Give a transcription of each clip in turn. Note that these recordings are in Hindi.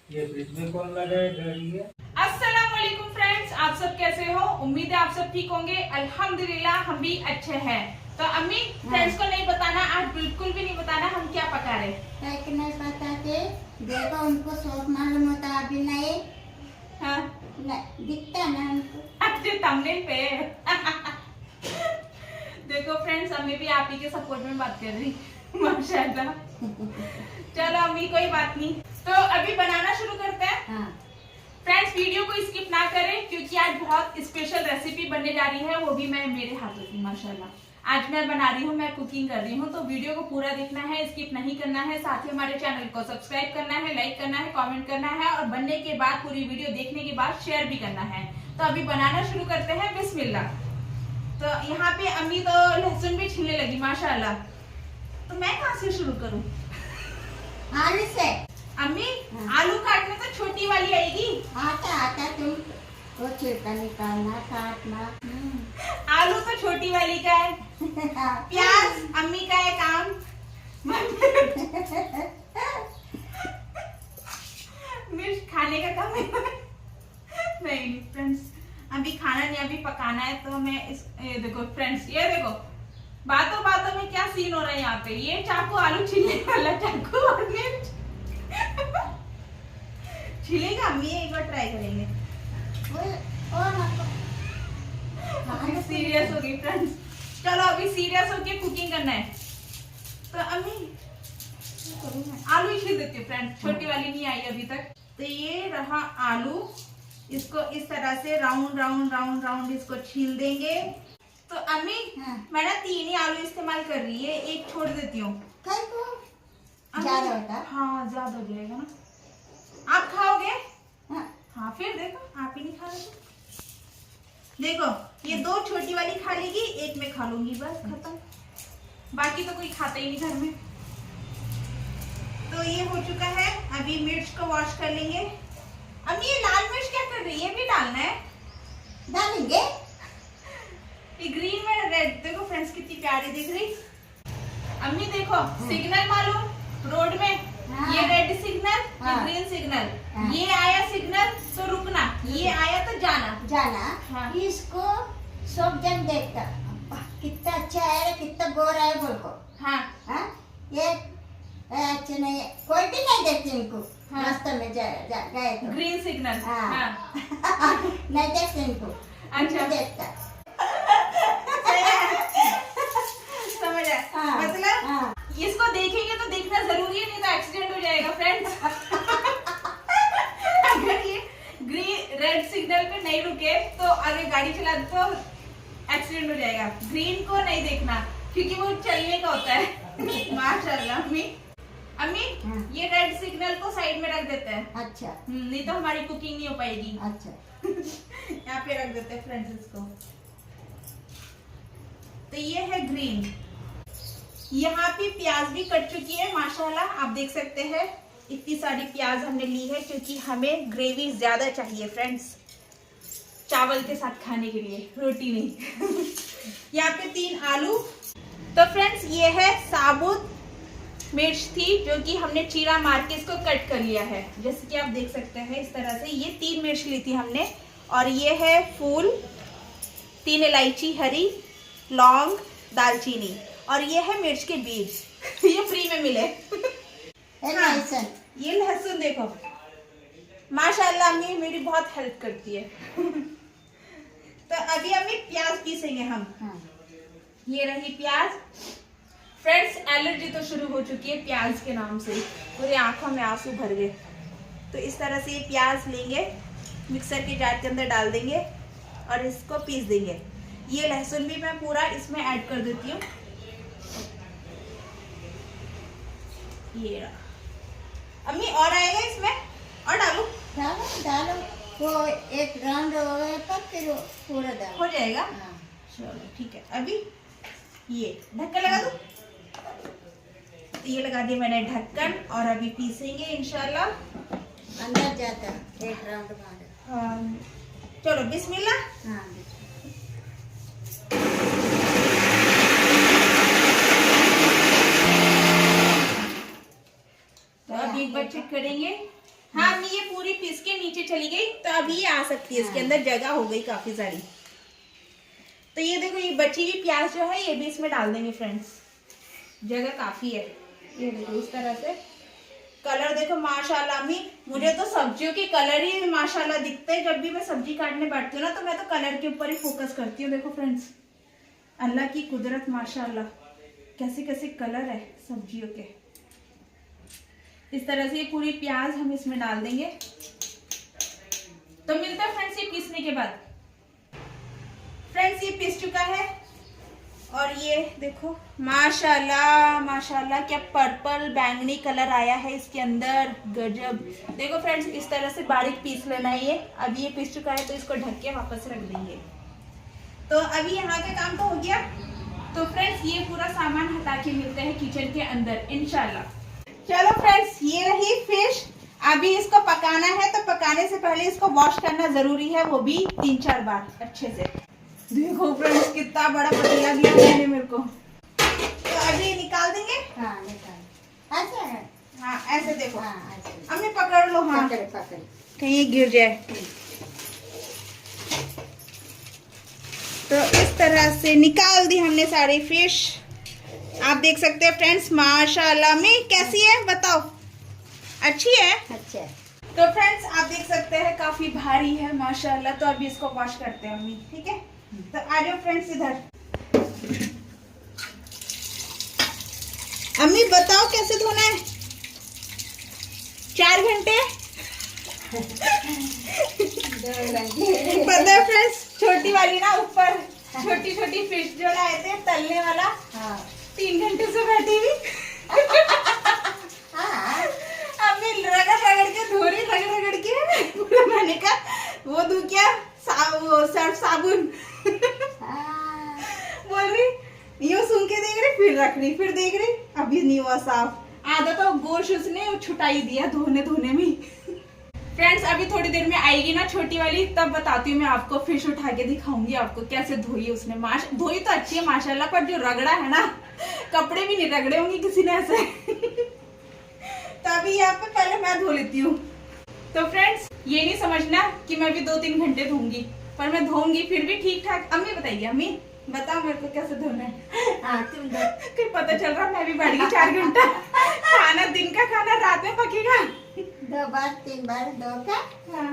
ये फ्रिज में कौन लगा है गाड़ी है? अस्सलाम वालेकुम फ्रेंड्स, आप सब कैसे हो? उम्मीद है आप सब ठीक होंगे। अल्हम्दुलिल्लाह हम भी अच्छे हैं। तो अम्मी फ्रेंड्स को नहीं बताना, आज बिल्कुल भी नहीं बताना हम क्या पका रहे। नहीं बताते, देखो उनको शौक मालूम होता अभी नहीं। हाँ दिखता ना उनको। अच्छे थंबनेल पे देखो फ्रेंड्स, अम्मी भी आप ही के सपोर्ट में बात कर रही माशाल्लाह। चलो अम्मी कोई बात नहीं, तो अभी बनाना शुरू करते हैं। हाँ। फ्रेंड्स वीडियो को स्किप ना करें क्योंकि आज बहुत स्पेशल रेसिपी बनने जा रही है, वो भी मैं मेरे हाथों की माशाल्लाह। आज मैं बना रही हूँ, मैं कुकिंग कर रही हूँ, तो वीडियो को पूरा देखना है, स्किप नहीं करना है। साथ ही हमारे चैनल को सब्सक्राइब करना है, लाइक करना है, कमेंट करना है और बनने के बाद पूरी वीडियो देखने के बाद शेयर भी करना है। तो अभी बनाना शुरू करते हैं, बिस्मिल्लाह। तो यहाँ पे अम्मी तो लहसुन भी छीलने लगी माशाल्लाह। तो मैं कहाँ से शुरू करूँ? आलू से। अम्मी आलू काटने तो छोटी वाली आएगी। आता तुम वो छिलका निकालना काटना। आलू तो छोटी वाली का है, प्याज अम्मी का है काम। मिर्च खाने का काम है। नहीं फ्रेंड्स, अभी खाना नहीं, अभी पकाना है। तो मैं ये देखो फ्रेंड्स, ये देखो बातों बातों में क्या सीन हो रहा है यहाँ पे। ये चाकू आलू छीलने वाला चाकू और मिर्च छिलेगा। अम्मी एक बार ट्राई करेंगे। सीरियस हो गई फ्रेंड्स। चलो अभी सीरियस होके कुकिंग करना है। तो अम्मी आलू ही छील देती हूँ फ्रेंड्स, छोटी वाली नहीं आई अभी तक। तो ये रहा आलू, इसको इस तरह से राउंड राउंड राउंड राउंड इसको छील देंगे। तो अम्मी मैं ना 3 ही आलू इस्तेमाल कर रही है, एक छोड़ देती हूँ। ज्यादा होता? हाँ ज्यादा हो जाएगा ना। आप खाओगे? हाँ। हाँ फिर देखो, आप ही नहीं खा रहे तो। देखो ये 2 छोटी वाली खा लेगी, एक मैं खा लूंगी, बस खत्म। बाकी तो कोई खाता ही नहीं घर में। तो ये हो चुका है, अभी मिर्च को वॉश कर लेंगे। अम्मी ये लाल मिर्च क्या कर रही है? ये भी डालना है? डालेंगे। ये ग्रीन में रेड, देखो फ्रेंड्स कितनी प्यारी दिख रही। अम्मी देखो सिग्नल मालूम रोड में, ये रेड सिग्नल, ये ग्रीन सिग्नल। ये आया सिग्नल तो रुकना, ये आया तो जाना। हाँ। इसको सब जन देखता कितना अच्छा है, कितना गोरा है बोल को। हाँ ये अच्छा नहीं, कोई भी नहीं देखती इनको। हाँ। रास्ते में गए तो ग्रीन सिग्नल। हाँ। नहीं देखते इनको। अच्छा देखता समझ आया। हाँ। मतलब इसको देखेंगे तो देखना जरूरी है, नहीं तो एक्सीडेंट हो जाएगा फ्रेंड्स। अगर ये ग्रीन रेड सिग्नल पे नहीं रुके तो आगे गाड़ी चला तो एक्सीडेंट हो जाएगा। ग्रीन को नहीं देखना क्योंकि वो चलने का होता है। माशाल्लाह अम्मी ये रेड सिग्नल को साइड में रख देते हैं। अच्छा। नहीं तो हमारी कुकिंग नहीं हो पाएगी। अच्छा। यहाँ पे रख देते हैं फ्रेंड्स इसको। तो ये है ग्रीन। यहाँ पे प्याज भी कट चुकी है माशाल्लाह, आप देख सकते हैं। इतनी सारी प्याज हमने ली है क्योंकि हमें ग्रेवी ज्यादा चाहिए फ्रेंड्स, चावल के साथ खाने के लिए, रोटी नहीं। यहाँ पे 3 आलू। तो फ्रेंड्स ये है साबुत मिर्च थी जो कि हमने चीरा मार के इसको कट कर लिया है, जैसे कि आप देख सकते हैं इस तरह से। ये 3 मिर्च ली थी हमने। और ये है फूल, 3 इलायची हरी, लौंग, दालचीनी। और ये है मिर्च के बीज। ये फ्री में मिले। हाँ, ये लहसुन देखो माशाल्लाह अम्मी मेरी बहुत हेल्प करती है। तो अभी अम्मी प्याज पीसेंगे हम। ये रही प्याज। फ्रेंड्स एलर्जी तो शुरू हो चुकी है प्याज के नाम से, पूरी आंखों में आंसू भर गए। तो इस तरह से ये प्याज लेंगे, मिक्सर के जार के अंदर डाल देंगे और इसको पीस देंगे। ये लहसुन भी मैं पूरा इसमें ऐड कर देती हूँ। ये रहा। अम्मी और आएगा इसमें, और डालू? डालो वो एक राउंड हो गया तो फिर पूरा डालो। हो जाएगा। चलो ठीक है। अभी ये ढक्कन लगा दूं? तो ये लगा दिया मैंने ढक्कन, और अभी पीसेंगे इंशाल्लाह। अंदर जाता एक राउंड मारो। चलो बिस्मिल्लाह। हाँ। तो अभी एक बार चेक करेंगे। हाँ अम्मी ये नीचे चली गई तो अब ये आ सकती है, इसके अंदर जगह हो गई काफी सारी। तो ये देखो, ये बची हुई प्याज जो है ये भी इसमें डाल देंगे फ्रेंड्स, जगह काफी है। ये देखो इस तरह से कलर देखो माशाल्लाह। अम्मी मुझे तो सब्जियों के कलर ही माशाल्लाह दिखते हैं, जब भी मैं सब्जी काटने बैठती हूँ ना तो मैं तो कलर के ऊपर ही फोकस करती हूँ। देखो फ्रेंड्स, अल्लाह की कुदरत माशाल्लाह, कैसे कैसे कलर है सब्जियों के। इस तरह से ये पूरी प्याज हम इसमें डाल देंगे। तो मिलता है फ्रेंड्स ये पीसने के बाद। फ्रेंड्स ये पीस चुका है और ये देखो माशाल्लाह माशाल्लाह क्या पर्पल बैंगनी कलर आया है इसके अंदर, गजब। देखो फ्रेंड्स इस तरह से बारीक पीस लेना है ये। अभी ये पीस चुका है तो इसको ढक के वापस रख देंगे। तो अभी यहाँ का काम तो हो गया। तो फ्रेंड्स ये पूरा सामान हटा के मिलते हैं किचन के अंदर इंशाल्लाह। चलो फ्रेंड्स, ये रही फिश। अभी इसको पकाना है, तो पकाने से पहले इसको वॉश करना जरूरी है, वो भी 3-4 बार अच्छे से। देखो फ्रेंड्स कितना बड़ा पतीला दिया मैंने मेरे को। तो अभी निकाल देंगे। हाँ निकाल, ऐसे है। हाँ ऐसे देखो। हाँ ऐसे अम्मी पकड़ लो। हाँ पकड़ पकड़, कहीं गिर जाए। तो इस तरह से निकाल दी हमने सारी फिश। आप देख सकते हैं फ्रेंड्स माशाल्लाह। में कैसी है बताओ, अच्छी है? अच्छा है। तो फ्रेंड्स आप देख सकते हैं काफी भारी है माशाल्लाह। तो अभी इसको वॉश करते हैं अम्मी, ठीक है? तो आ जाओ फ्रेंड्स इधर। अम्मी बताओ कैसे धोना है? 4 घंटे पता है फ्रेंड्स, छोटी वाली ना ऊपर छोटी छोटी फिश जो लाए थे तलने वाला, हाँ 3 घंटे से बैठी हुई। हाँ अम्मी रगड़ रगड़ के धो रही, रगड़ रगड़ के पूरा। मैंने कहा वो धो क्या, वो सर्फ साबुन। हाँ। बोल रही यूं सुन के देख रही, फिर रख रही, फिर देख रही, अभी नहीं हुआ साफ। आधा तो गोश्त उसने छुटाई दिया धोने धोने में। फ्रेंड्स अभी थोड़ी देर में आएगी ना छोटी वाली, तब बताती हूँ मैं आपको। फिश उठा के दिखाऊंगी आपको कैसे धोई उसने। धोई तो अच्छी है माशाल्लाह, पर जो रगड़ा है ना, कपड़े भी नहीं रगड़े होंगे किसी ने ऐसे। तो अभी यहाँ पे पहले मैं धो लेती हूँ। तो फ्रेंड्स ये नहीं समझना कि मैं भी 2-3 घंटे धोऊंगी, पर मैं धोऊंगी फिर भी ठीक ठाक। अम्मी बताइए, अम्मी बताओ मेरे को कैसे धोना है। हाँ तुम दो। फिर पता चल रहा मैं भी बैठ गई 4 घंटा। खाना दिन का खाना रात में पकेगा। 2 बार 3 बार धो का। हाँ।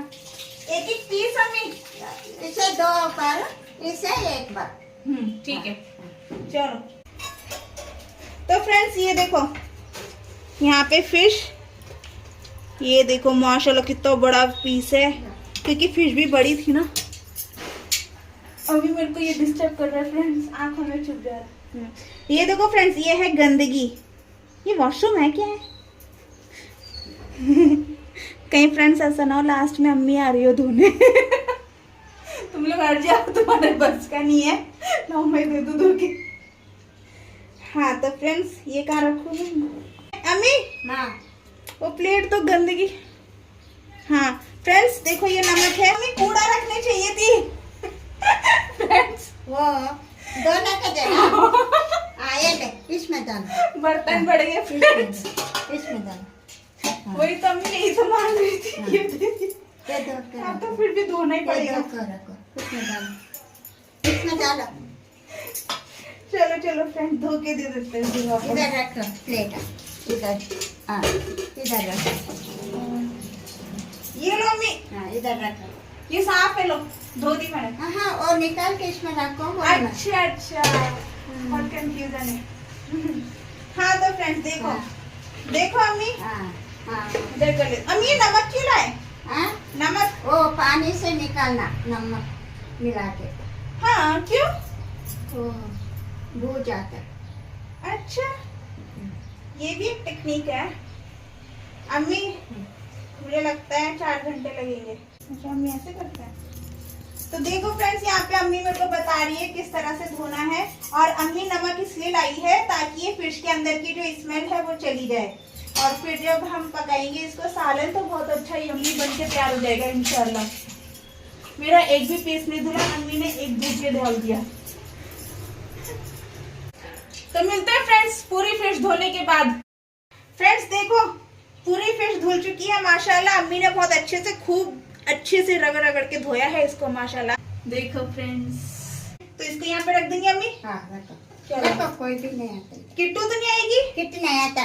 एक पीस अम्मी। इसे 2 बार, इसे 1 बार। ठीक है चलो। तो फ्रेंड्स ये देखो यहाँ पे फिश, ये देखो माशाल्लाह कितना बड़ा पीस है, क्योंकि फिश भी बड़ी थी ना। अभी मेरे को ये डिस्टर्ब कर रहा है फ्रेंड्स, आंखों में चुभ जा रहा है। ये देखो फ्रेंड्स, ये है गंदगी। ये वॉशरूम है क्या है? कहीं फ्रेंड्स ऐसा ना हो लास्ट में अम्मी आ रही हो धोने। तुम लोग हट जाओ, तुम्हारे बस का नहीं है ना, मैं दे दूं धो के। हाँ तो फ्रेंड्स ये कहाँ रखूँ अम्मी? हाँ वो प्लेट तो गंदगी। हाँ फ्रेंड्स देखो ये नमक है, अम्मी कूड़ा रखनी चाहिए थी। फ्रेंड्स वो दोनों का जगह आए ले, इसमें डाल। बर्तन बढ़ गए फ्रेंड्स, इसमें डाल। वही तो अम्मी यही तो मान रही थी। हाँ। ये दे ये दो हाँ, तो फिर भी धोना ही पड़ेगा। रखो, इसमें डालो, इसमें डालो। चलो चलो फ्रेंड धो के दे देते हैं वापस। इधर रखो प्लेट, इधर। हाँ इधर रखो। ये लो अम्मी, हाँ इधर रखो। ये साफ है, लो धो दी मैंने। हाँ हाँ, और निकाल के इसमें रखो। वो ना। अच्छा अच्छा, बहुत कंफ्यूजन है। हाँ तो फ्रेंड्स देखो, हाँ। देखो अम्मी हाँ हाँ इधर कर ले। अम्मी ये नमक क्यों लाए? हाँ, नमक? वो पानी से निकालना, नमक मिला के। हाँ क्यों? वो भून जाता है। अच्छा ये भी एक टेक्निक है अम्मी। मुझे लगता है 4 घंटे लगेंगे। अच्छा अम्मी ऐसे करते हैं। तो देखो फ्रेंड्स यहाँ पे अम्मी मेरे को बता रही है किस तरह से धोना है। और अम्मी नमक इसलिए लाई है ताकि ये फिश के अंदर की जो स्मेल है वो चली जाए, और फिर जब हम पकाएंगे इसको सालन तो बहुत अच्छा यम्मी बन के तैयार हो जाएगा इंशाल्लाह। मेरा एक भी पीस नहीं धुला, अम्मी ने एक दूध के डाल दिया। तो मिलते हैं फ्रेंड्स पूरी फिश धोने के बाद। फ्रेंड्स देखो पूरी फिश धुल चुकी है माशाल्लाह। अम्मी ने बहुत अच्छे से खूब अच्छे से रगड़ रगड़ के धोया है इसको माशाल्लाह। देखो फ्रेंड्स, तो इसको यहाँ पे रख देंगे अम्मी। हाँ रखो। चलो। देखो कोई भी नहीं आता। किट्टू तो नहीं आएगी? कितना नहीं आता।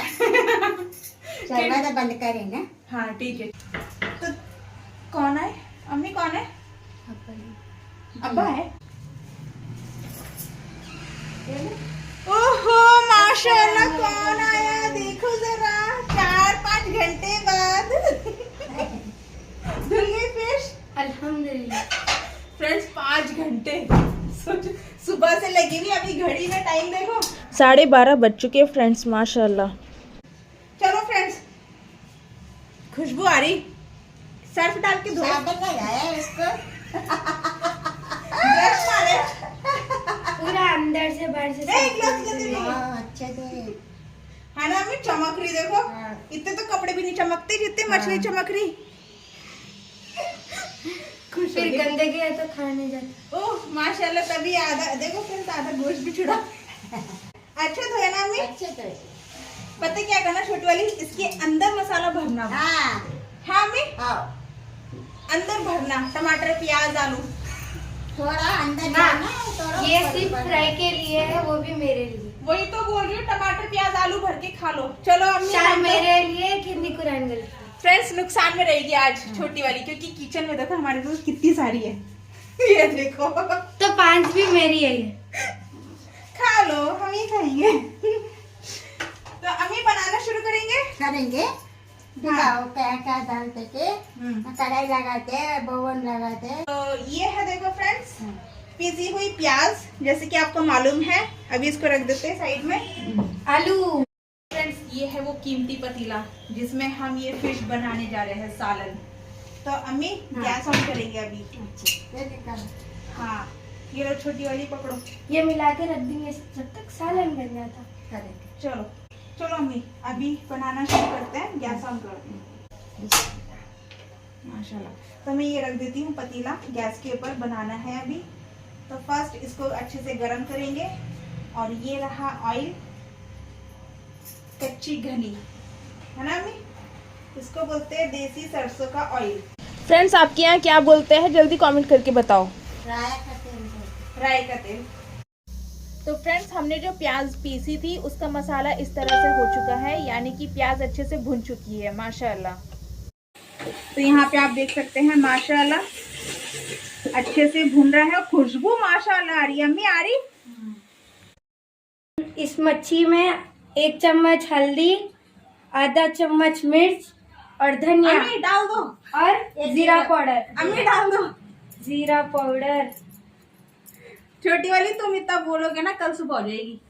दरवाजा बंद करे ना। हाँ ठीक है। तो कौन है अम्मी? कौन है? अब्बा है। ओहो माशाल्लाह, कौन आया देखो जरा, 4-5 घंटे बाद धुल गई फिश। अल्हम्दुलिल्लाह। फ्रेंड्स 5 घंटे सुबह से लगी हुई, अभी घड़ी में टाइम देखो 12:30 बज चुके फ्रेंड्स माशाल्लाह। चलो फ्रेंड्स, खुशबू आ रही, सर्फ डाल के धो। साबुन लगाया इसको। ब्रश मारे। पूरा अंदर से बाहर से एक ग्लास ले दे। हाँ अच्छे से। है ना अम्मी? चमक रही देखो। हाँ। इतने तो कपड़े भी नहीं चमकते जितने मछली चमक रही। खुश हो फिर गई। गंदगी है तो खाने जाते। ओह माशाल्लाह, तभी आधा देखो फ्रेंड्स, आधा गोश्त भी छुड़ा। अच्छा तो है ना अम्मी? अच्छे से। पता क्या करना छोटी वाली, इसके अंदर मसाला भरना। हाँ। हाँ अम्मी, आओ। अंदर भरना, टमाटर प्याज आलू। थोड़ा अंदर ना, जाना है, थोड़ा ये ऊपर सिर्फ ऊपर। फ्राई के लिए है, वो भी मेरे लिए। वही तो बोल रही हूँ, टमाटर प्याज आलू भर के खा लो। चलो अम्मी, चाहे हम तो- मेरे लिए कि हिंदी कुरान गलती। फ्रेंड्स नुकसान में रहेगी आज छोटी वाली, क्योंकि किचन में देखो हमारे पास कितनी सारी है। ये देखो, तो 5 भी मेरी है ये। खा लो, हम ही खाएंगे। तो अम्मी बनाना शुरू करेंगे। करेंगे। दिखाओ क्या क्या डालते के। हम्म। कढ़ाई लगाते, बवन लगाते। तो ये है देखो फ्रेंड्स, पिसी हुई प्याज, जैसे कि आपको मालूम है। अभी इसको रख देते हैं साइड में। आलू। फ्रेंड्स ये है वो कीमती पतीला जिसमें हम ये फिश बनाने जा रहे हैं, सालन। तो अम्मी हाँ। गैस ऑन करेंगे अभी। ये निकालो। हाँ ये लो, छोटी वाली पकड़ो। ये मिला के रख देंगे जब तक सालन बन जाता। करेंगे। चलो चलो अम्मी, अभी बनाना शुरू करते हैं। गैस ऑन करते हैं माशाल्लाह। तो मैं ये रख देती हूँ पतीला गैस के ऊपर, बनाना है अभी। तो फर्स्ट इसको अच्छे से गर्म करेंगे। और ये रहा ऑयल, कच्ची घनी, है ना अम्मी? इसको बोलते हैं देसी सरसों का ऑयल। फ्रेंड्स आपके यहाँ क्या बोलते हैं, जल्दी कमेंट करके बताओ। राय का तेल बोलते। राई का तेल। तो फ्रेंड्स हमने जो प्याज पीसी थी उसका मसाला इस तरह से हो चुका है, यानी कि प्याज अच्छे से भुन चुकी है माशाल्लाह। तो यहाँ पे आप देख सकते हैं माशाल्लाह अच्छे से भुन रहा है, और खुशबू माशाल्लाह आ रही है। अम्मी आ रही? इस मच्छी में 1 चम्मच हल्दी, आधा चम्मच मिर्च और धनिया अम्मी डाल दो। और जीरा पाउडर। अम्मी डाल दो। जीरा पाउडर। छोटी वाली तुम इतना बोलोगे ना कल सुबह हो जाएगी।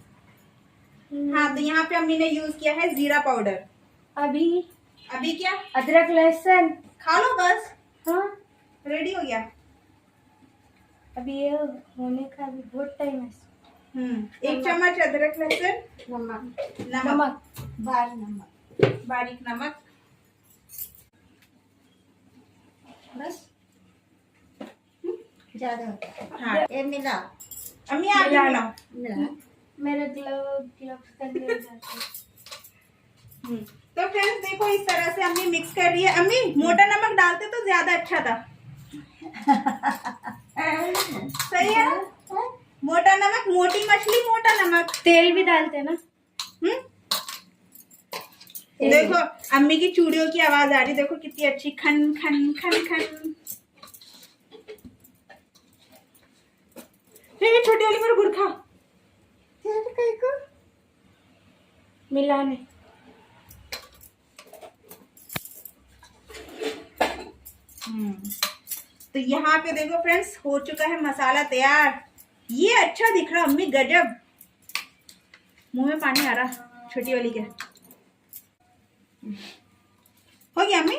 हाँ तो यहाँ पे अम्मी ने यूज किया है जीरा पाउडर। अभी अभी क्या? अदरक लहसुन। खा लो बस, हाँ रेडी हो गया। अभी ये होने का अभी बहुत टाइम है। 1 चम्मच अदरक लहसुन, नमक। नमक, बार नमक। बारीक नमक, बस ज्यादा होता है। हाँ ये मिलाओ। अम्मी आप भी मिलाओ। मिला। मेरे ग्लव्स करने हो जाते हैं। तो फ्रेंड्स देखो इस तरह से अम्मी मिक्स कर रही है। अम्मी मोटा नमक डालते तो ज्यादा अच्छा था। सही है ना? मोटा नमक, मोटी मछली मोटा नमक। तेल भी डालते हैं ना। देखो अम्मी की चूड़ियों की आवाज आ रही, देखो कितनी अच्छी, खन खन खन खन। ये छोटी वाली मेरा गुरखा को मिलाने। तो यहाँ पे देखो फ्रेंड्स हो चुका है मसाला तैयार। ये अच्छा दिख रहा अम्मी, गजब। मुंह में पानी आ रहा छोटी वाली के। हो गया अम्मी?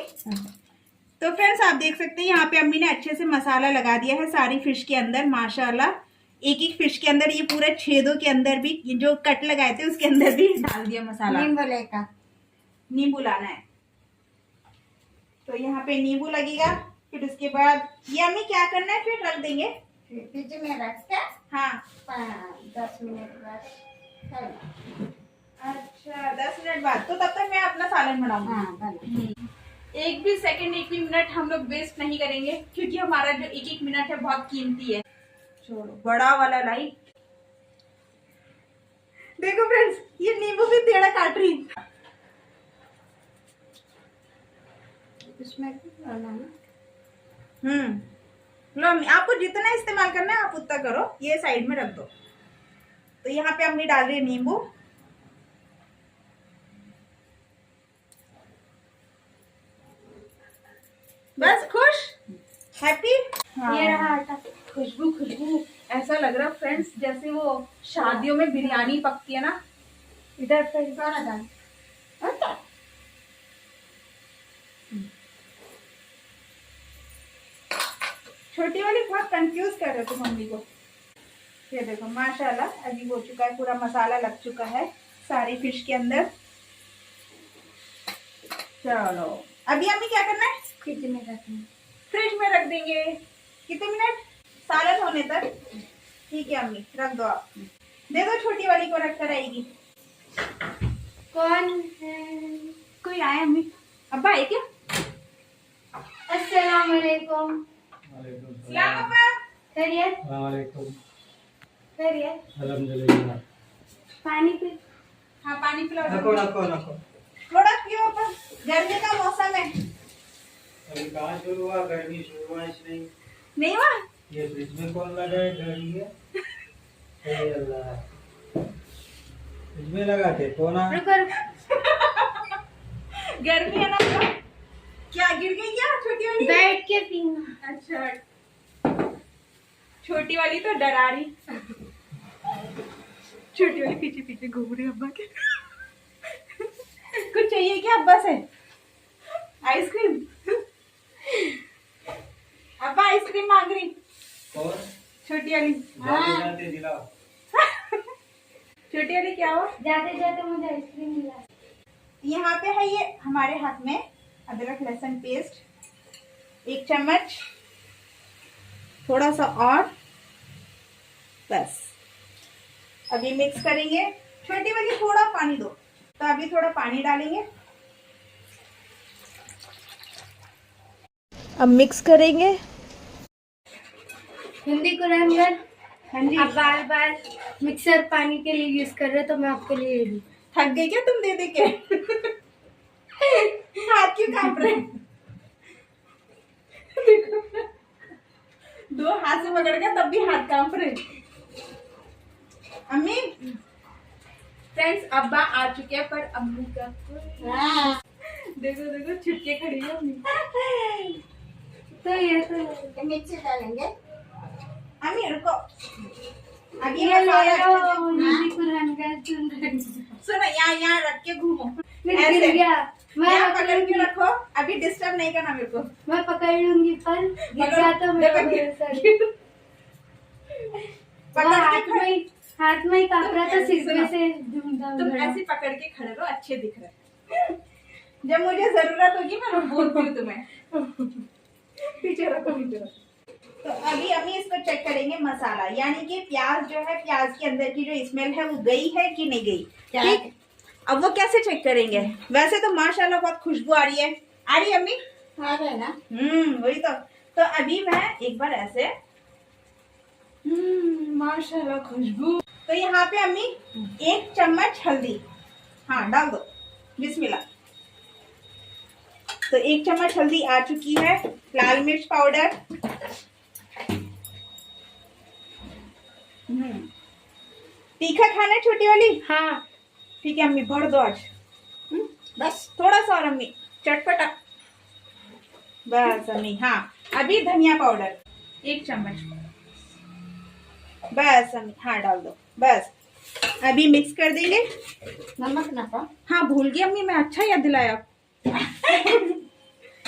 तो फ्रेंड्स आप देख सकते हैं यहाँ पे अम्मी ने अच्छे से मसाला लगा दिया है सारी फिश के अंदर माशाल्लाह। एक एक फिश के अंदर, ये पूरे छेदों के अंदर भी, ये जो कट लगाए थे उसके अंदर भी डाल दिया मसाला। नींबू लेकर नींबू लाना है, तो यहाँ पे नींबू लगेगा। फिर उसके बाद ये अम्मी क्या करना है, फिर रख देंगे फ्रिज में रख के हाँ 10 मिनट बाद खाना। अच्छा 10 मिनट बाद। तो तब तक मैं अपना सालन बनाऊंगी। हाँ बना। एक भी सेकंड, एक भी मिनट हम लोग वेस्ट नहीं करेंगे, क्योंकि हमारा जो एक एक मिनट है बहुत कीमती है। छोड़ो, बड़ा वाला लाई। देखो फ्रेंड्स, ये नींबू भी टेढ़ा काट रही। इसमें लो अम्मी, आपको जितना इस्तेमाल करना है आप उतना करो, ये साइड में रख दो। तो यहाँ पे अम्मी डाल रही है नींबू। बस खुश, हैप्पी। ये रहा आटा। खुशबू खुशबू ऐसा लग रहा फ्रेंड्स जैसे वो शादियों में बिरयानी पकती है ना। इधर पे सारा दाल छोटी वाली बहुत कंफ्यूज कर रहे थे मम्मी को। ये देखो माशाल्लाह अभी हो चुका है, पूरा मसाला लग चुका है सारी फिश के अंदर। चलो अभी हमें क्या करना है, फ्रिज में रखना। फ्रिज में रख देंगे। कितने मिनट, सालन होने तक। ठीक है अम्मी, रख दो आप। दे दो छोटी वाली को, रख कर आएगी। कौन है? कोई आया अम्मी? अब्बा है क्या? अस्सलाम वालेकुम। सलाम अब्बा। खैरियत? वालेकुम। खैरियत? अल्हम्दुलिल्लाह। पानी पी। हाँ पानी पिलाओ। नको नको नको। थोड़ा पियो अब्बा, गर्मी का मौसम है। अभी कहाँ शुरू हुआ, गर्मी शुरू हुआ नहीं। नहीं हुआ? ये फ्रिज में कौन लगाए गर्मी है? हे अल्लाह, फ्रिज में लगाते कौन आ? रुको रुको। गर्मी है ना अब्बा? क्या गिर गई क्या छोटी वाली? बैठ के पीना। अच्छा, छोटी वाली तो डरा रही। छोटी वाली पीछे पीछे घूम रही अब्बा के। कुछ चाहिए क्या अब्बा से? आइसक्रीम? अब्बा आइसक्रीम मांग रही और छोटी वाली। जाते जाते दिलाओ। छोटी वाली क्या हो? जाते जाते मुझे आइसक्रीम मिला। यहाँ पे है ये हमारे हाथ में अदरक लहसुन पेस्ट 1 चम्मच, थोड़ा सा और, बस अभी मिक्स करेंगे। छोटी वाली थोड़ा पानी दो, तो अभी थोड़ा पानी डालेंगे। अब मिक्स करेंगे। हिंदी कुरान घर। हाँ जी। आप बार बार मिक्सर पानी के लिए यूज कर रहे हो तो मैं आपके लिए ये दी। थक गई क्या तुम दे दे के? हाथ क्यों कांप रहे? दो हाथ से पकड़ के तब भी हाथ कांप रहे। अम्मी, फ्रेंड्स अब्बा आ चुके हैं, पर अम्मी का देखो देखो छुटके खड़ी है अम्मी। तो ये मिर्ची डालेंगे। अम्मी रुको, अभी ये मसाला लो, अच्छे से- हिंदी कुरान घर सुन रही। सुनो, यहाँ रख के घूमो। नहीं, ऐसे। गिर गया। मैं यहाँ पकड़ पकड़ के रखो, अभी डिस्टर्ब नहीं करना मेरे को। मैं पकड़ लूंगी, पर गिर पकड़ो, गया तो मैं देखो, हाथ में ही कांप रहा था, तुम सिर सुनो, से धूमधाम तुम भरा। ऐसे पकड़ के खड़े रहो, अच्छे दिख रहे। जब मुझे जरूरत होगी मैं बोलती हूँ तुम्हें। पीछे रखो, पीछे रखो। तो अभी अभी इसको चेक करेंगे मसाला, यानी कि प्याज जो है, प्याज के अंदर की जो स्मेल है वो गई है कि नहीं गई। ठीक, अब वो कैसे चेक करेंगे? वैसे तो माशाल्लाह बहुत खुशबू आ रही है। आ रही है अम्मी? आ रहे ना। वही तो अभी मैं एक बार ऐसे, माशाल्लाह खुशबू। तो यहाँ पे अम्मी 1 चम्मच हल्दी, हाँ डाल दो, बिस्मिल्लाह। तो 1 चम्मच हल्दी आ चुकी है। लाल मिर्च पाउडर, तीखा खाना है छोटी वाली? हाँ। ठीक है अम्मी, भर दो आज। बस थोड़ा सा और अम्मी, चटपटा। बस अम्मी, हाँ अभी धनिया पाउडर 1 चम्मच, बस अम्मी, हाँ डाल दो, बस अभी मिक्स कर देंगे। नमक ना पा। हाँ भूल गई अम्मी, मैं अच्छा याद दिलाया।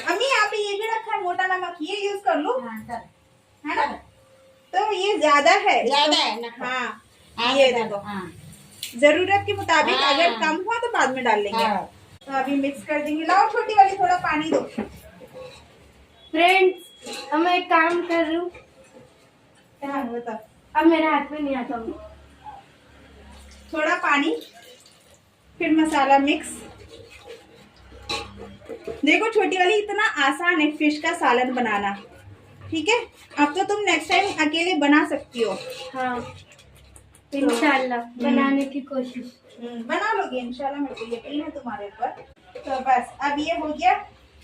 अम्मी यहाँ पे ये भी रखा है मोटा नमक, ये यूज कर लो, हाँ कर। है ना? तो ये ज्यादा है, ज्यादा है ना। हाँ ये देखो, हाँ जरूरत के मुताबिक, हाँ। अगर कम हुआ तो बाद में डाल लेंगे। हाँ। तो अभी मिक्स कर देंगे। लाओ छोटी वाली थोड़ा पानी दो। फ्रेंड्स, अब मैं एक काम कर रही हूँ, हाँ बताओ। अब मेरे हाथ में नहीं आता हूँ। थोड़ा पानी, फिर मसाला मिक्स। देखो छोटी वाली, इतना आसान है फिश का सालन बनाना। ठीक है, अब तो तुम नेक्स्ट टाइम अकेले बना सकती हो। हाँ इंशाल्लाह बनाने की कोशिश। बना लोगे इंशाल्लाह, मेरे को यकीन है तुम्हारे ऊपर। तो बस अब ये हो गया,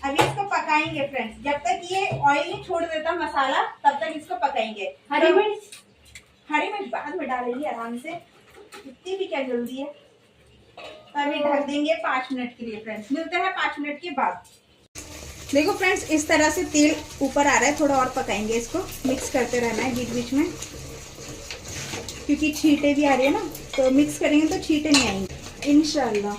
अभी इसको पकाएंगे फ्रेंड्स। जब तक ये ऑयल नहीं छोड़ देता मसाला, तब तक इसको पकाएंगे। हरी मिर्च, हरी मिर्च बाद में डालेंगे आराम से, इतनी भी क्या जल्दी है। तो अभी ढक देंगे 5 मिनट के लिए फ्रेंड्स। मिलते हैं 5 मिनट के बाद। देखो फ्रेंड्स, इस तरह से तेल ऊपर आ रहा है, थोड़ा और पकाएंगे इसको। मिक्स करते रहना है बीच बीच में, क्योंकि छींटे भी आ रही है ना, तो मिक्स करेंगे तो छींटे नहीं आएंगे इंशाल्लाह।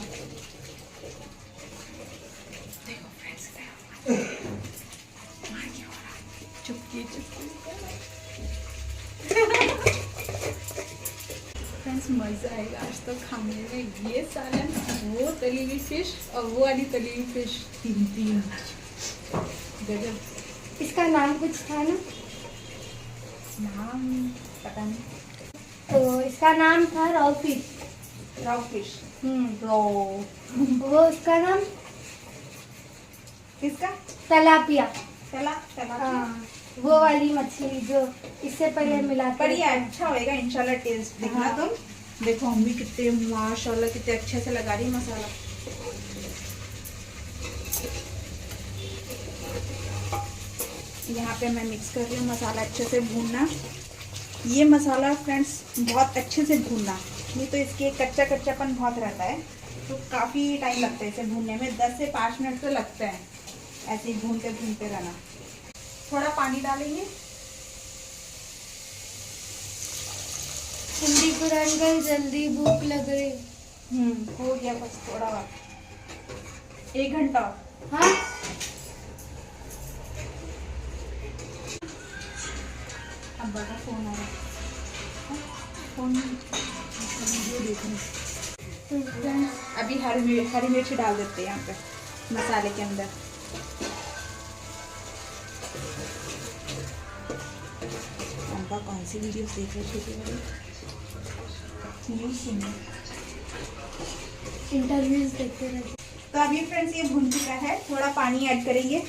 चुपके फ्रेंड्स, मजा आएगा आज तो खाने में। ये सालन, वो तली हुई फिश और वो वाली तली हुई फिश, तीन गजब। इसका नाम कुछ था ना? नाम पता नहीं। तो इसका नाम था raw fish. Raw fish, raw. वो उसका नाम किसका? तलापिया। तला हाँ, वो वाली मछली जो इससे पहले मिला। पर ये अच्छा होएगा इंशाल्लाह टेस्ट। देखना हाँ। तुम देखो, हम भी कितने माशाल्लाह कितने अच्छे से लगा रही है मसाला। यहाँ पे मैं मिक्स कर रही हूँ मसाला, अच्छे से भूनना। ये मसाला फ्रेंड्स बहुत अच्छे से भूनना, नहीं तो इसके कच्चा कच्चापन बहुत रहता है, तो काफ़ी टाइम लगता है इसे भूनने में। 10 से 5 मिनट तो लगता है ऐसे ही भूनते भूनते रहना। थोड़ा पानी डालेंगे। हिंदी कुरान गल, जल्दी भूख लग रही। हो गया बस, थोड़ा और 1 घंटा और। हाँ अब बड़ा फोन आ रहा है, फोन वीडियो देख रहे हैं। अभी हरी मिर्च डाल देते हैं यहाँ पे मसाले के अंदर। अम्बा कौन सी वीडियो देख रहे छोटी वाली? न्यूज़ सुनिए, इंटरव्यूज देखते रहते। तो अभी फ्रेंड्स ये भुन चुका है, थोड़ा पानी ऐड करेंगे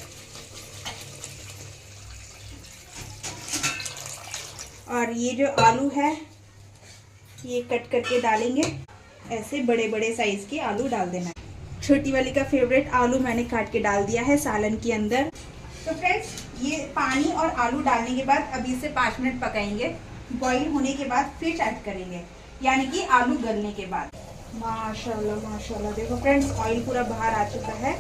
और ये जो आलू है ये कट करके डालेंगे। ऐसे बड़े बड़े साइज के आलू डाल देना है। छोटी वाली का फेवरेट आलू मैंने काट के डाल दिया है सालन के अंदर। तो फ्रेंड्स, ये पानी और आलू डालने के बाद अभी से 5 मिनट पकाएंगे। बॉईल होने के बाद फिश ऐड करेंगे, यानी कि आलू गलने के बाद। माशाल्लाह माशाल्लाह, देखो फ्रेंड्स ऑयल पूरा बाहर आ चुका है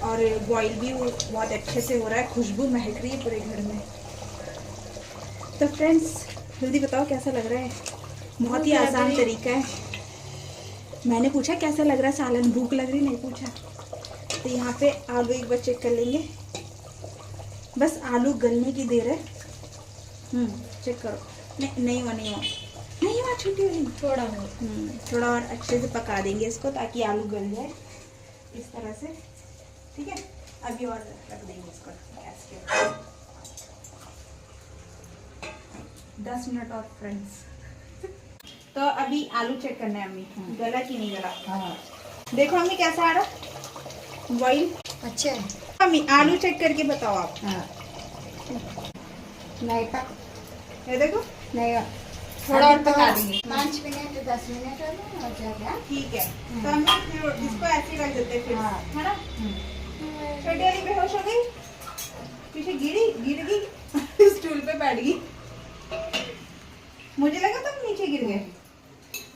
और बॉईल भी बहुत अच्छे से हो रहा है, खुशबू महक रही है पूरे घर में। तो फ्रेंड्स जल्दी बताओ कैसा लग रहा है? बहुत ही आसान तरीका है। मैंने पूछा कैसा लग रहा है सालन, भूख लग रही नहीं पूछा। तो यहाँ पे आलू एक बार चेक कर लेंगे, बस आलू गलने की देर है। चेक करो। नहीं हुआ छोटी वाली, थोड़ा और अच्छे से पका देंगे इसको ताकि आलू गल जाए इस तरह से। ठीक है, अभी और रख देंगे इसको गैस के ऊपर 10 मिनट और फ्रेंड्स। तो अभी आलू चेक करना है अम्मी, गला कि नहीं गला। हाँ देखो अम्मी कैसा आ रहा बॉईल। अच्छा है। अम्मी आलू चेक करके बताओ आप। हाँ नहीं पक, ये देखो नहीं थोड़ा और पका देंगे। 5 मिनट 10 मिनट हो जाएगा। ठीक है, तो हम फिर इसको ऐसे ही रख देते हैं फिर, हाँ। है ना। छोटी वाली बेहोश हो गई, पीछे गिर गई स्टूल पे बैठ गई, मुझे लगा तुम नीचे गिर गए।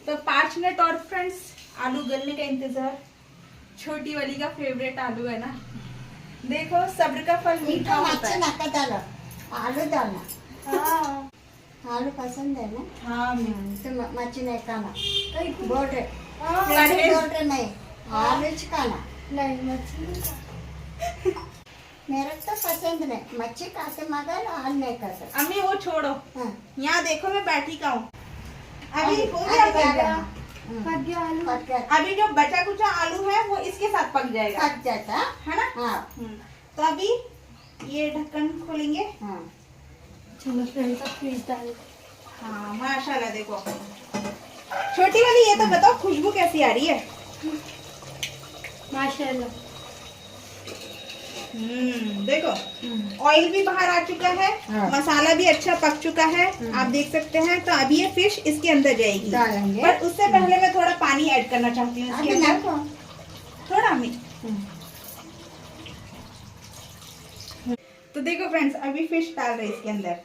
तो 5 मिनट और फ्रेंड्स, आलू गलने का इंतजार। छोटी वाली का फेवरेट आलू है ना। देखो सब्र का फल मीठा होता है। नका डालो, आलू डालना। हाँ आलू पसंद है ना? हाँ तो मच्छी नहीं खाना, बोल रहे अरे, बोल रहे नहीं, आलू खाना नहीं मछली। मेरे तो पसंद नहीं, मच्छी खाते मगर आलू नहीं खाते। अम्मी वो छोड़ो, हाँ। यहाँ देखो मैं बैठी का हूँ। अभी हो आलू गया डालो। बचा। पक गया आलू। पक गया, अभी जो बचा कुचा आलू है वो इसके साथ पक जाएगा, पक जाता। है ना। हाँ तो अभी ये ढक्कन खोलेंगे। हाँ चलो फ्रेंड्स अब फिश डाल। हाँ माशाल्लाह, देखो छोटी वाली, ये तो बताओ खुशबू कैसी आ रही है? माशाल्लाह देखो ऑयल भी बाहर आ चुका है, हाँ। मसाला भी अच्छा पक चुका है, आप देख सकते हैं। तो अभी ये फिश इसके अंदर जाएगी, डालेंगे। पर उससे पहले मैं थोड़ा पानी ऐड करना चाहती हूँ इसके अभी अंदर, नाको। थोड़ा मी। तो देखो फ्रेंड्स, अभी फिश डाल रहे हैं इसके अंदर।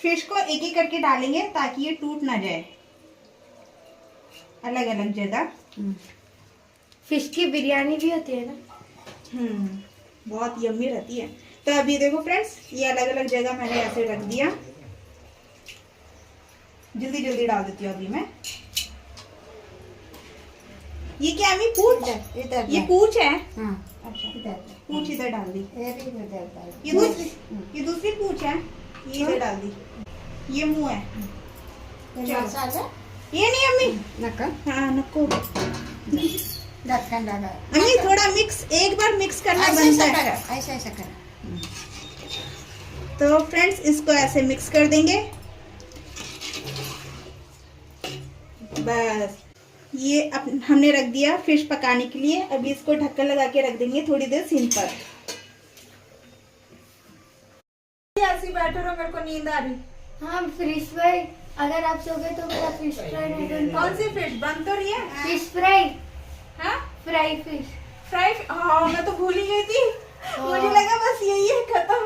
फिश को एक एक करके डालेंगे ताकि ये टूट ना जाए, अलग अलग जगह। फिश की बिरयानी भी होती है ना। बहुत यम्मी रहती है। तो अभी देखो फ्रेंड्स, ये अलग अलग जगह मैंने ऐसे रख दिया। जल्दी जल्दी डाल देती हूँ अभी मैं। ये क्या अम्मी? पूछ? इधर ये पूछ है? हाँ अच्छा, इधर पूछ इधर डाल दी। ये भी इधर डाल। ये दूसरी पूछ है, ये इधर डाल दी। ये मुंह है, ये चलो। मसाला ये नहीं अम्मी। नका हाँ नको ढक्कन लगा। अम्मी, थोड़ा मिक्स, एक बार मिक्स करना ऐसे बनता ऐसे है। करो, ऐसे ऐसे करो। तो फ्रेंड्स, इसको ऐसे मिक्स कर देंगे बस। ये हमने रख दिया फिश पकाने के लिए। अभी इसको ढक्कन लगा के रख देंगे थोड़ी देर सिम पर। ऐसी बैठो रहो, मेरे को नींद आ रही। हाँ फिश फ्राई, अगर आप सोगे तो मेरा फिश फ्राई नहीं बनता। कौन सी फिश बन तो रही है? फिश फ्राई, हाँ फ्राई फिश, फ्राई। हाँ मैं तो भूल ही गई थी, मुझे लगा बस यही है, खत्म।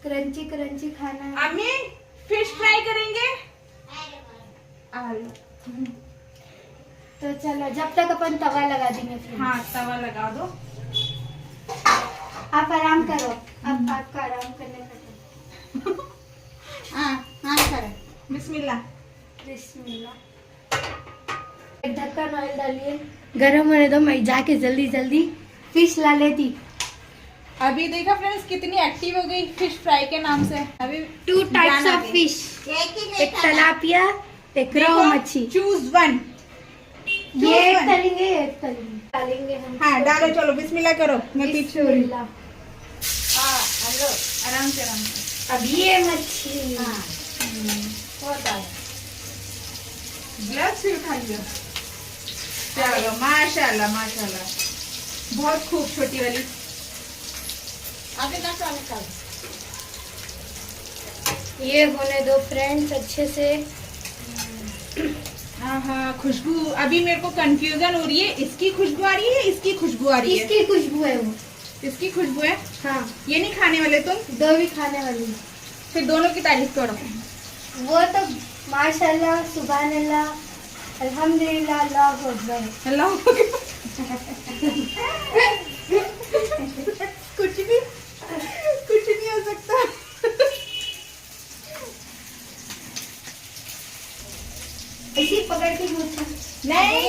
क्रंची क्रंची खाना है। अम्मी, फिश फ्राई करेंगे। आलू। तो चलो, जब तक अपन तवा लगा देंगे फिर। हाँ तवा लगा दो। आप आराम करो, अब आपका आराम करने का टाइम। हाँ हाँ करो। बिस्मिल्लाह। बिस्मिल्लाह। एक ढक्कन ऑयल डालिए, गरम होने दो। मैं जाके जल्दी जल्दी फिश ला लेती। अभी देखा फ्रेंड्स, कितनी एक्टिव हो गई फिश फ्राई के नाम से। अभी 2 टाइप्स जान आ ऑफ गई। फिश, एक ही एक तलापिया, एक रोहू मच्छी। Choose one. ये एक one। तलेंगे, एक तलेंगे, डालेंगे हम। हाँ डालो, चलो बिस्मिल्लाह करो। मैं पीछे हो रही हूँ। बिस्मिल्लाह। हाँ हेलो। आराम से आराम से। अब ये मच्छली। हाँ वो डाल। ग्लव्स भी उठा लिया। चलो माशाल्लाह माशाल्लाह, बहुत खूब। छोटी वाली अभी नका निकाल। ये होने दो फ्रेंड्स अच्छे से। हाँ हाँ, खुशबू। अभी मेरे को कंफ्यूजन हो रही है, इसकी खुशबू आ रही है, इसकी खुशबू आ रही है। इसकी खुशबू है वो। इसकी खुशबू है। हाँ, ये नहीं खाने वाले तुम? दो भी खाने वाली है। फिर दोनों की तारीफ करो। वो तो माशाल्लाह, सुभान अल्लाह, अल्हम्दुलिल्लाह, अल्लाहु अकबर। अल्लाह कुछ नहीं हो सकता। इसी पकड़ के पूछा नहीं,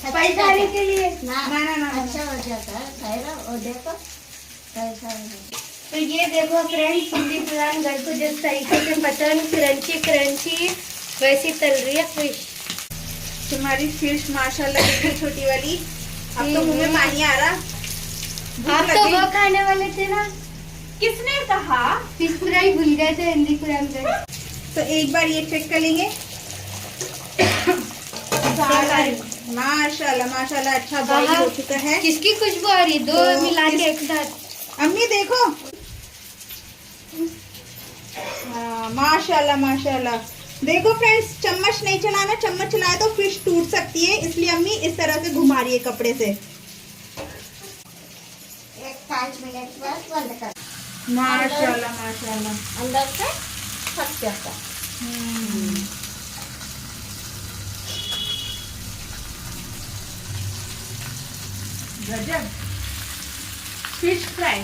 पलटाने के लिए। ना ना, ना, ना, ना। अच्छा हो जाता है। खैर वो देखो कैसा है। तो ये देखो फ्रेंड्स, हिंदी पुरान घर को जिस तरीके से पसंद, क्रंची क्रंची वैसी तल रही है फिश। तुम्हारी फिश माशाल्लाह कितनी छोटी वाली। अब तो मुंह में पानी आ रहा। आप तो वो खाने वाले थे ना, किसने कहा? फिश फ्राई भूल गए थे हिंदी पुरान घर। तो एक बार ये चेक कर लेंगे। माशाल्लाह माशाल्लाह, अच्छा बॉईल हो चुका है। किसकी खुशबू आ रही है? दो तो मिला के एक साथ। अम्मी देखो। हाँ माशाल्लाह माशाल्लाह। देखो फ्रेंड्स, चम्मच नहीं चलाना, चम्मच चलाए तो फिश टूट सकती है, इसलिए अम्मी इस तरह से घुमा रही है कपड़े से। एक 5 मिनट बाद बंद कर। माशाल्लाह माशाल्लाह। अंदर से फट जाता। गजब फिश फ्राई।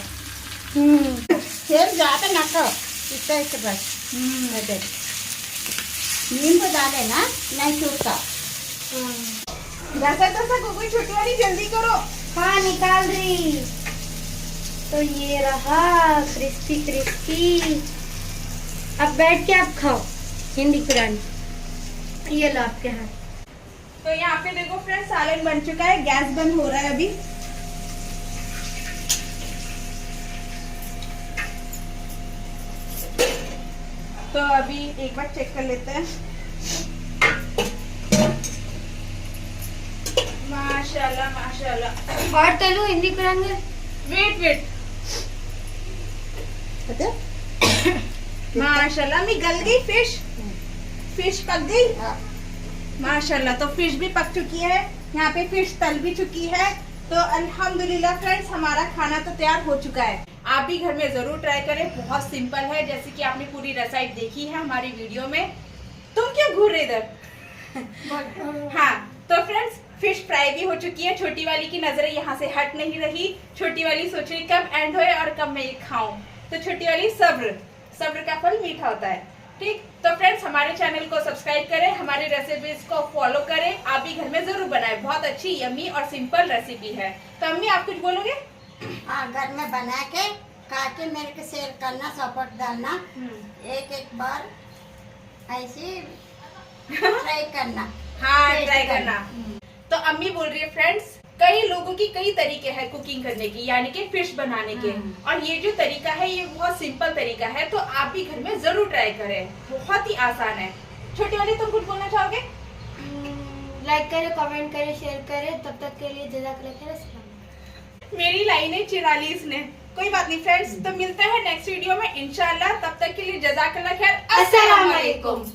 फिर ज्यादा नका इतना इतना बस। अरे नींबू डाले ना नहीं टूटता। जैसा तैसा कोई छोटी वाली जल्दी करो। हाँ, निकाल रही। तो ये रहा क्रिस्पी क्रिस्पी। अब बैठ के आप खाओ हिंदी पुरानी। ये लो आपके हाथ। तो यहाँ पे देखो फ्रेंड्स, सालन बन चुका है। गैस बंद हो रहा है अभी। तो अभी एक बार चेक कर लेते हैं। माशाल्लाह माशाल्लाह। और तलू हिंदी पुरानी। वेट वेट, माशाल्लाह अम्मी गल गई फिश पक गई। माशाल्लाह, तो फिश भी पक चुकी है, यहाँ पे फिश तल भी चुकी है। तो अल्हम्दुलिल्लाह फ्रेंड्स, हमारा खाना तो तैयार हो चुका है। आप भी घर में जरूर ट्राई करें, बहुत सिंपल है। जैसे कि आपने पूरी रेसिपी देखी है हमारी वीडियो में। तुम क्यों घूर रहे इधर? हाँ, तो फ्रेंड्स फिश फ्राई भी हो चुकी है। छोटी वाली की नजरें यहाँ से हट नहीं रही। छोटी वाली सोच रही कब एंड होए और कब मैं ये खाऊं। तो छोटी वाली सब्र का फल मीठा होता है। ठीक, तो फ्रेंड्स हमारे चैनल को सब्सक्राइब करें, हमारी रेसिपीज को फॉलो करें। आप भी घर में जरूर बनाएं, बहुत अच्छी यम्मी और सिंपल रेसिपी है। तो अम्मी आप कुछ बोलोगे? हाँ, घर में बना के खा के मेरे को शेयर करना, सपोर्ट डालना, एक बार ऐसे ट्राई करना। हाँ, ट्राई करना। तो अम्मी बोल रही है फ्रेंड्स, कई लोगों की कई तरीके हैं कुकिंग करने की, यानी कि फिश बनाने के। और ये जो तरीका है ये बहुत सिंपल तरीका है, तो आप भी घर में जरूर ट्राई करें, बहुत ही आसान है। छोटी वाली तुम कुछ बोलना चाहोगे? लाइक करें, कमेंट करें, शेयर करें। तब तक के लिए जज़ाकल्लाह खैर। मेरी लाइनें चिरा ली इसने। कोई बात नहीं फ्रेंड्स, तो मिलते हैं नेक्स्ट वीडियो में इंशाल्लाह। तब तक के लिए जज़ाकल्लाह खैर। अस्सलाम वालेकुम।